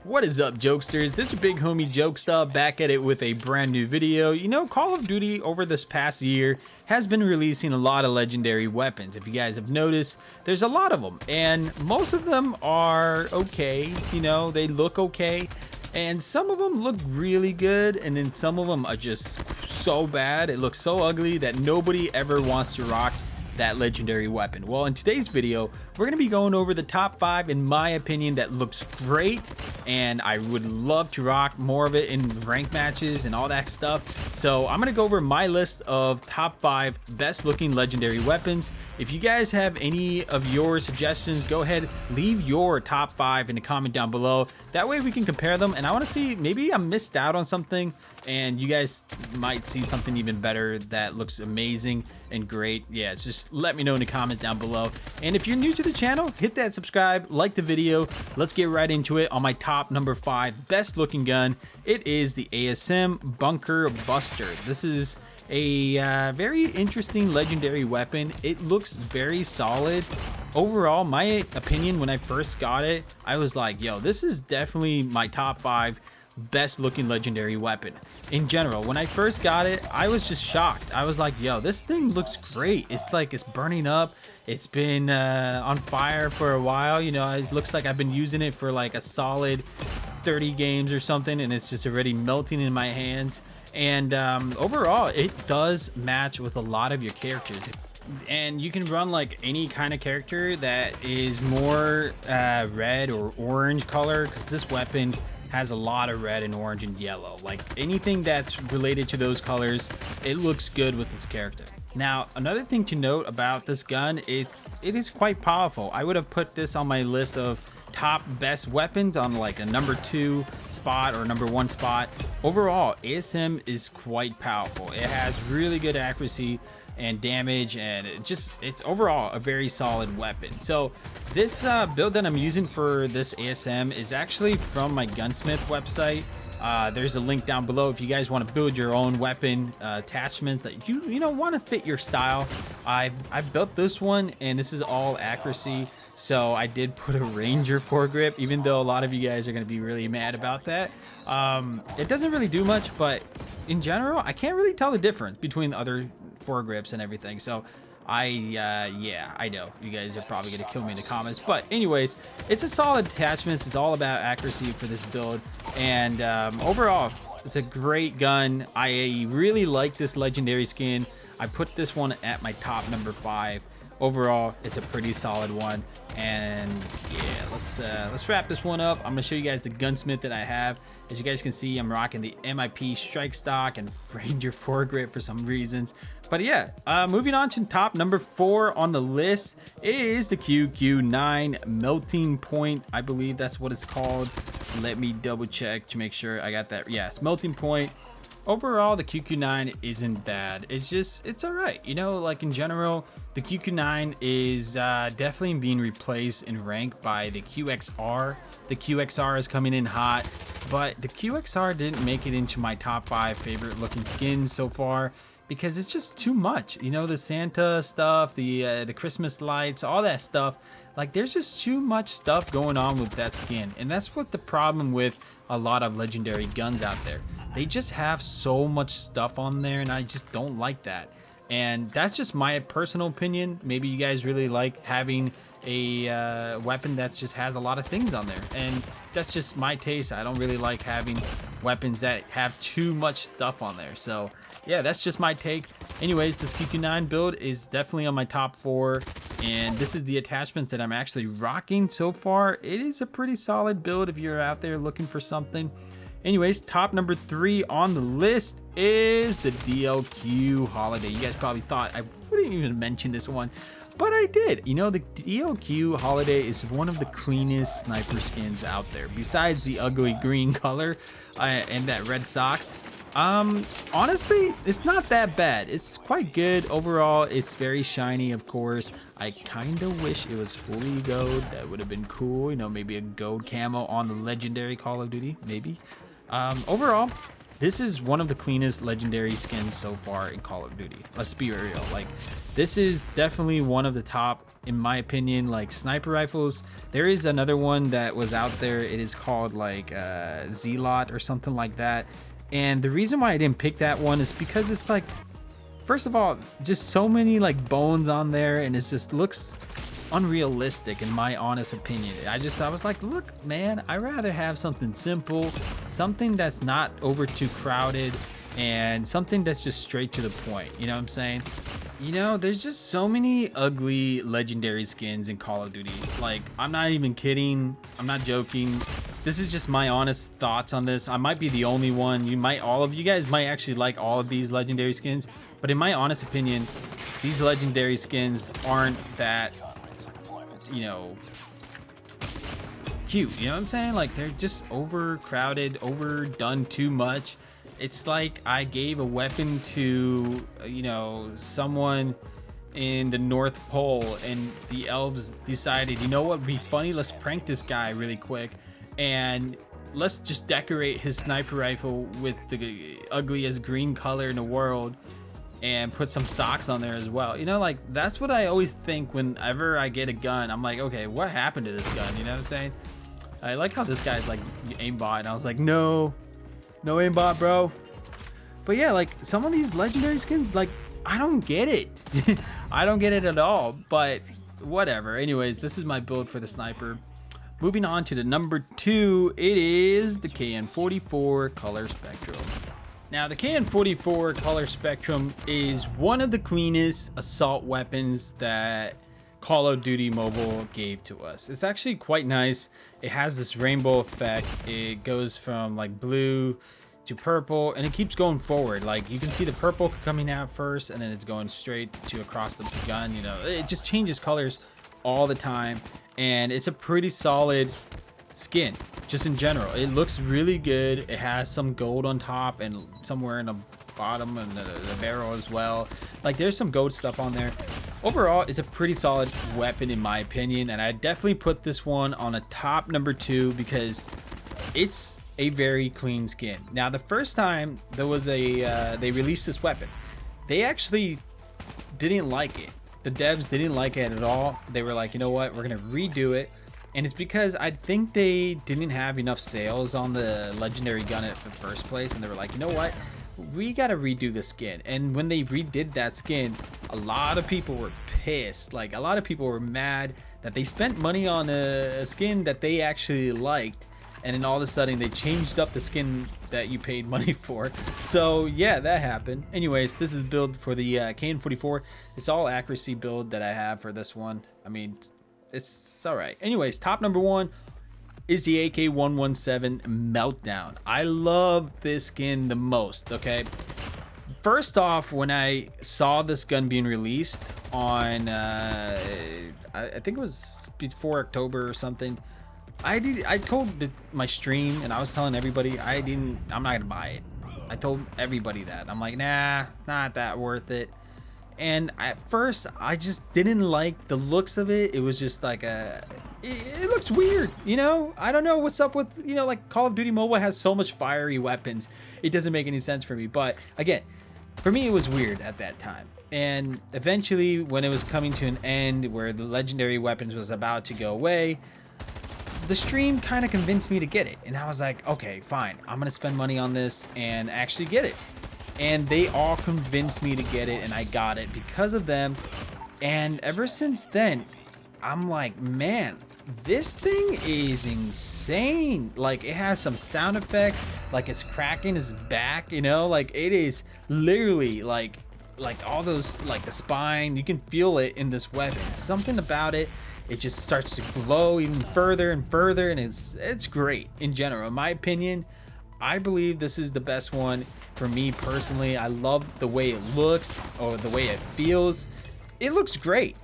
What is up, jokesters? This is your big homie Jokesta back at it with a brand new video. You know, Call of Duty over this past year has been releasing a lot of legendary weapons. If you guys have noticed, there's a lot of them, and most of them are okay. You know, they look okay, and some of them look really good, and then some of them are just so bad. It looks so ugly that nobody ever wants to rock that legendary weapon. Well, in today's video, we're going to be going over the top 5 in my opinion that looks great, and I would love to rock more of it in rank matches and all that stuff. So I'm going to go over my list of top 5 best looking legendary weapons. If you guys have any of your suggestions, go ahead, leave your top 5 in the comment down below. That way we can compare them, and I want to see, maybe I missed out on something and you guys might see something even better that looks amazing and great. Yeah, it's just let me know in the comments down below. And if you're new to the channel, hit that subscribe, like the video. Let's get right into it. On my top number 5 best looking gun, it is the ASM Bunker Buster. This is a very interesting legendary weapon. It looks very solid. Overall, my opinion when I first got it, I was like, yo, this is definitely my top 5 best looking legendary weapon. In general, when I first got it, I was just shocked. I was like, yo, this thing looks great. It's like it's burning up. It's been on fire for a while. You know, it looks like I've been using it for like a solid 30 games or something, and it's just already melting in my hands. And overall, it does match with a lot of your characters, and you can run like any kind of character that is more red or orange color, because this weapon has a lot of red and orange and yellow. Like anything that's related to those colors, it looks good with this character. Now, another thing to note about this gun, it is quite powerful. I would have put this on my list of top best weapons on like a number 2 spot or number 1 spot. Overall, ASM is quite powerful. It has really good accuracy and damage, and it's overall a very solid weapon. So this build that I'm using for this ASM is actually from my Gunsmith website. There's a link down below if you guys want to build your own weapon attachments that you know want to fit your style. I built this one, and this is all accuracy. So I did put a Ranger foregrip, even though a lot of you guys are going to be really mad about that. It doesn't really do much, but in general, I can't really tell the difference between the other foregrips and everything. So yeah, I know you guys are probably going to kill me in the comments, but anyways, it's a solid attachment. It's all about accuracy for this build, and overall, it's a great gun. I really like this legendary skin. I put this one at my top number 5. Overall, it's a pretty solid one, and yeah, let's wrap this one up. I'm gonna show you guys the Gunsmith that I have. As you guys can see, I'm rocking the MIP strike stock and Ranger foregrip for some reasons. But yeah, moving on to top number 4 on the list is the QQ9 Melting Point. I believe that's what it's called. Let me double check to make sure I got that. Yeah, it's Melting Point. Overall, the QQ9 isn't bad. It's all right. You know, like in general, the QQ9 is definitely being replaced in rank by the QXR. The QXR is coming in hot, but the QXR didn't make it into my top 5 favorite looking skins so far because it's just too much. You know, the Santa stuff, the Christmas lights, all that stuff. Like, there's just too much stuff going on with that skin, and that's what the problem with a lot of legendary guns out there. They just have so much stuff on there, and I just don't like that. And that's just my personal opinion. Maybe you guys really like having a weapon that just has a lot of things on there, and that's just my taste. I don't really like having weapons that have too much stuff on there. So yeah, that's just my take. Anyways, this QQ9 build is definitely on my top 4, and this is the attachments that I'm actually rocking so far. It is a pretty solid build if you're out there looking for something. Anyways, top number 3 on the list is the DLQ Holiday. You guys probably thought I wouldn't even mention this one, but I did. You know, the DLQ Holiday is one of the cleanest sniper skins out there, besides the ugly green color and that red socks. Honestly, it's not that bad. It's quite good overall. It's very shiny, of course. I kind of wish it was fully gold. That would have been cool. You know, maybe a gold camo on the legendary Call of Duty, maybe. Overall, this is one of the cleanest legendary skins so far in Call of Duty. Let's be real. Like, this is definitely one of the top, in my opinion. Like, sniper rifles, there is another one that was out there. It is called like Z-Lot or something like that. And the reason why I didn't pick that one is because it's like, first of all, just so many like bones on there, and it just looks unrealistic in my honest opinion. I was like, look man, I'd rather have something simple, something that's not over too crowded, and something that's just straight to the point. You know what I'm saying? You know, there's just so many ugly legendary skins in Call of Duty. Like, I'm not even kidding, I'm not joking. This is just my honest thoughts on this. I might be the only one. All of you guys might actually like all of these legendary skins, but in my honest opinion, these legendary skins aren't that, you know, cute. You know what I'm saying? Like, they're just overcrowded, overdone too much. It's like I gave a weapon to, you know, someone in the North Pole, and the elves decided, you know what would be funny, let's prank this guy really quick, and let's just decorate his sniper rifle with the ugliest green color in the world and put some socks on there as well. You know, like, that's what I always think whenever I get a gun. I'm like, okay, what happened to this gun? You know what I'm saying? I like how this guy's like aimbot, and I was like, no aimbot, bro. But yeah, like, some of these legendary skins, like, I don't get it. I don't get it at all, but whatever. Anyways, this is my build for the sniper. Moving on to the number 2, it is the KN44 Color Spectrum. Now, the KN44 Color Spectrum is one of the cleanest assault weapons that Call of Duty Mobile gave to us. It's actually quite nice. It has this rainbow effect. It goes from like blue to purple, and it keeps going forward. Like, you can see the purple coming out first, and then it's going straight to across the gun. You know, it just changes colors all the time, and it's a pretty solid skin just in general. It looks really good. It has some gold on top and somewhere in the bottom and the barrel as well. Like, there's some gold stuff on there. Overall, it's a pretty solid weapon in my opinion, and I definitely put this one on a top number 2 because it's a very clean skin. Now, the first time there was they released this weapon, they actually didn't like it. The devs didn't like it at all. They were like, you know what, we're gonna redo it. And it's because I think they didn't have enough sales on the legendary gun at the first place, and they were like, you know what, we gotta redo the skin. And when they redid that skin, a lot of people were pissed. Like, a lot of people were mad that they spent money on a skin that they actually liked, and then all of a sudden they changed up the skin that you paid money for. So yeah, that happened. Anyways, this is the build for the KN44. It's all accuracy build that I have for this one. I mean, it's all right. Anyways, top number 1 is the AK117 Meltdown. I love this skin the most. Okay, first off, when I saw this gun being released on I think it was before October or something, I told my stream, and I was telling everybody I'm not gonna buy it. I told everybody that. I'm like, nah, not that worth it. And at first, I just didn't like the looks of it. It was just like it looks weird, you know? I don't know what's up with, you know, like, Call of Duty Mobile has so much fiery weapons. It doesn't make any sense for me. But again, for me, it was weird at that time. And eventually, when it was coming to an end where the legendary weapons was about to go away, the stream kind of convinced me to get it. And I was like, okay, fine, I'm gonna spend money on this and actually get it. And they all convinced me to get it, and I got it because of them. And ever since then, I'm like, man, this thing is insane. Like, it has some sound effects, like it's cracking his back, you know, like it is literally like all those, like the spine, you can feel it in this weapon. Something about it, it just starts to glow even further and further, and it's great in general. In my opinion, I believe this is the best one for me personally. I love the way it looks, or the way it feels. It looks great,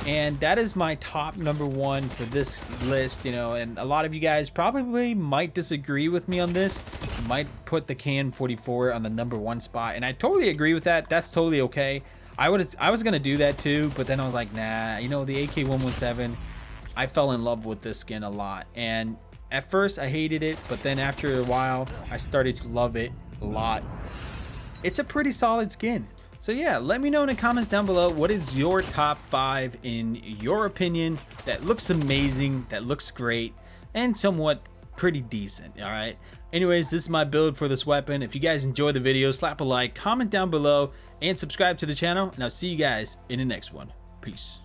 and that is my top number 1 for this list. You know, and a lot of you guys probably might disagree with me on this, might put the KN44 on the number 1 spot, and I totally agree with that. That's totally okay. I was gonna do that too, but then I was like, nah, you know, the AK117, I fell in love with this skin a lot, and at first I hated it, but then after a while I started to love it. a lot. It's a pretty solid skin. So yeah, let me know in the comments down below, what is your top 5 in your opinion that looks amazing, that looks great, and somewhat pretty decent, all right? Anyways, this is my build for this weapon. If you guys enjoyed the video, slap a like, comment down below, and subscribe to the channel, and I'll see you guys in the next one. Peace.